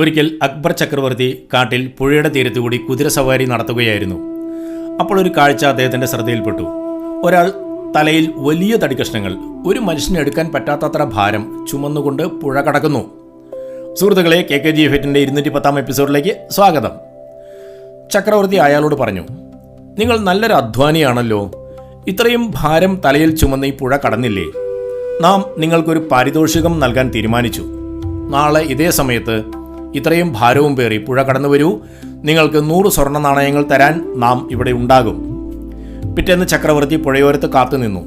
ഒരിക്കൽ അക്ബർ ചക്രവർത്തി കാട്ടിൽ പുഴയുടെ തീരത്തുകൂടി കുതിരസവാരി നടത്തുകയായിരുന്നു. അപ്പോൾ ഒരു കാഴ്ച അദ്ദേഹത്തിൻ്റെ ശ്രദ്ധയിൽപ്പെട്ടു. ഒരാൾ തലയിൽ വലിയ തടിക്കഷ്ണങ്ങൾ, ഒരു മനുഷ്യന് എടുക്കാൻ പറ്റാത്തത്ര ഭാരം ചുമന്നുകൊണ്ട് പുഴ കടക്കുന്നു. സുഹൃത്തുക്കളെ, KKGFന്റെ 210 എപ്പിസോഡിലേക്ക് സ്വാഗതം. ചക്രവർത്തി അയാളോട് പറഞ്ഞു, നിങ്ങൾ നല്ലൊരു അധ്വാനിയാണല്ലോ, ഇത്രയും ഭാരം തലയിൽ ചുമന്ന് ഈ പുഴ കടന്നില്ലേ? നാം നിങ്ങൾക്കൊരു പാരിതോഷികം നൽകാൻ തീരുമാനിച്ചു. നാളെ ഇതേ സമയത്ത് ഇത്രയും ഭാരവും പേറി പുഴ കടന്നു വരൂ, നിങ്ങൾക്ക് 100 സ്വർണ്ണ നാണയങ്ങൾ തരാൻ നാം ഇവിടെ ഉണ്ടാകും. പിറ്റേന്ന് ചക്രവർത്തി പുഴയോരത്ത് കാത്തുനിന്നു.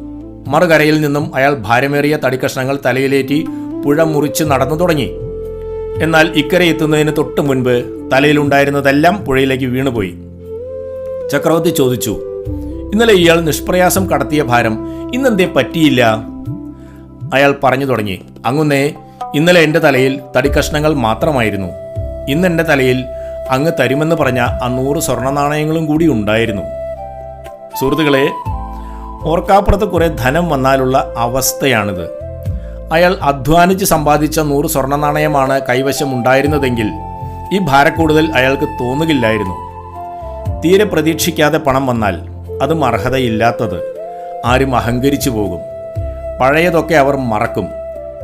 മറുകരയിൽ നിന്നും അയാൾ ഭാരമേറിയ തടിക്കഷ്ണങ്ങൾ തലയിലേറ്റി പുഴ മുറിച്ച് നടന്നു തുടങ്ങി. എന്നാൽ ഇക്കരെ എത്തുന്നതിന് തൊട്ട് മുൻപ് തലയിലുണ്ടായിരുന്നതെല്ലാം പുഴയിലേക്ക് വീണുപോയി. ചക്രവർത്തി ചോദിച്ചു, ഇന്നലെ ഇയാൾ നിഷ്പ്രയാസം കടത്തിയ ഭാരം ഇന്നെന്തേ പറ്റിയില്ല? അയാൾ പറഞ്ഞു തുടങ്ങി, അങ്ങുന്നേ, ഇന്നലെ എൻ്റെ തലയിൽ തടിക്കഷ്ണങ്ങൾ മാത്രമായിരുന്നു. ഇന്നെൻ്റെ തലയിൽ അങ്ങ് തരുമെന്ന് പറഞ്ഞ ആ 100 സ്വർണ്ണ നാണയങ്ങളും കൂടി ഉണ്ടായിരുന്നു. സുഹൃത്തുക്കളെ, ഓർക്കാപ്പുറത്ത് കുറെ ധനം വന്നാലുള്ള അവസ്ഥയാണിത്. അയാൾ അധ്വാനിച്ച് സമ്പാദിച്ച 100 സ്വർണ്ണ നാണയമാണ് കൈവശം ഉണ്ടായിരുന്നതെങ്കിൽ ഈ ഭാരക്കൂടുതൽ അയാൾക്ക് തോന്നുകില്ലായിരുന്നു. തീരെ പ്രതീക്ഷിക്കാതെ പണം വന്നാൽ അതും അർഹതയില്ലാത്തത്. ആരും അഹങ്കരിച്ചു പോകും. പഴയതൊക്കെ അവർ മറക്കും.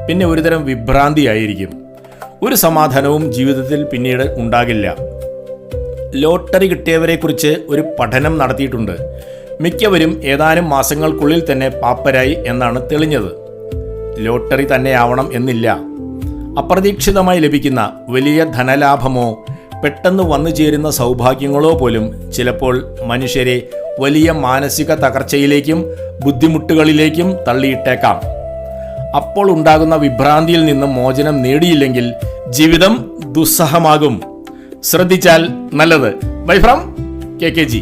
പിന്നെ ഒരുതരം വിഭ്രാന്തിയായിരിക്കും. ഒരു സമാധാനവും ജീവിതത്തിൽ പിന്നീട് ഉണ്ടാകില്ല. ലോട്ടറി കിട്ടിയവരെക്കുറിച്ച് ഒരു പഠനം നടത്തിയിട്ടുണ്ട്. മിക്കവരും ഏതാനും മാസങ്ങൾക്കുള്ളിൽ തന്നെ പാപ്പരായി എന്നാണ് തെളിഞ്ഞത്. ലോട്ടറി തന്നെയാവണം എന്നില്ല. അപ്രതീക്ഷിതമായി ലഭിക്കുന്ന വലിയ ധനലാഭമോ പെട്ടെന്ന് വന്നു ചേരുന്ന സൗഭാഗ്യങ്ങളോ പോലും ചിലപ്പോൾ മനുഷ്യരെ വലിയ മാനസിക തകർച്ചയിലേക്കും ബുദ്ധിമുട്ടുകളിലേക്കും തള്ളിയിട്ടേക്കാം. അപ്പോൾ ഉണ്ടാകുന്ന വിഭ്രാന്തിയിൽ നിന്ന് മോചനം നേടിയില്ലെങ്കിൽ ജീവിതം ദുസ്സഹമാകും. ശ്രദ്ധിച്ചാൽ നല്ലത്. Bye from KKG.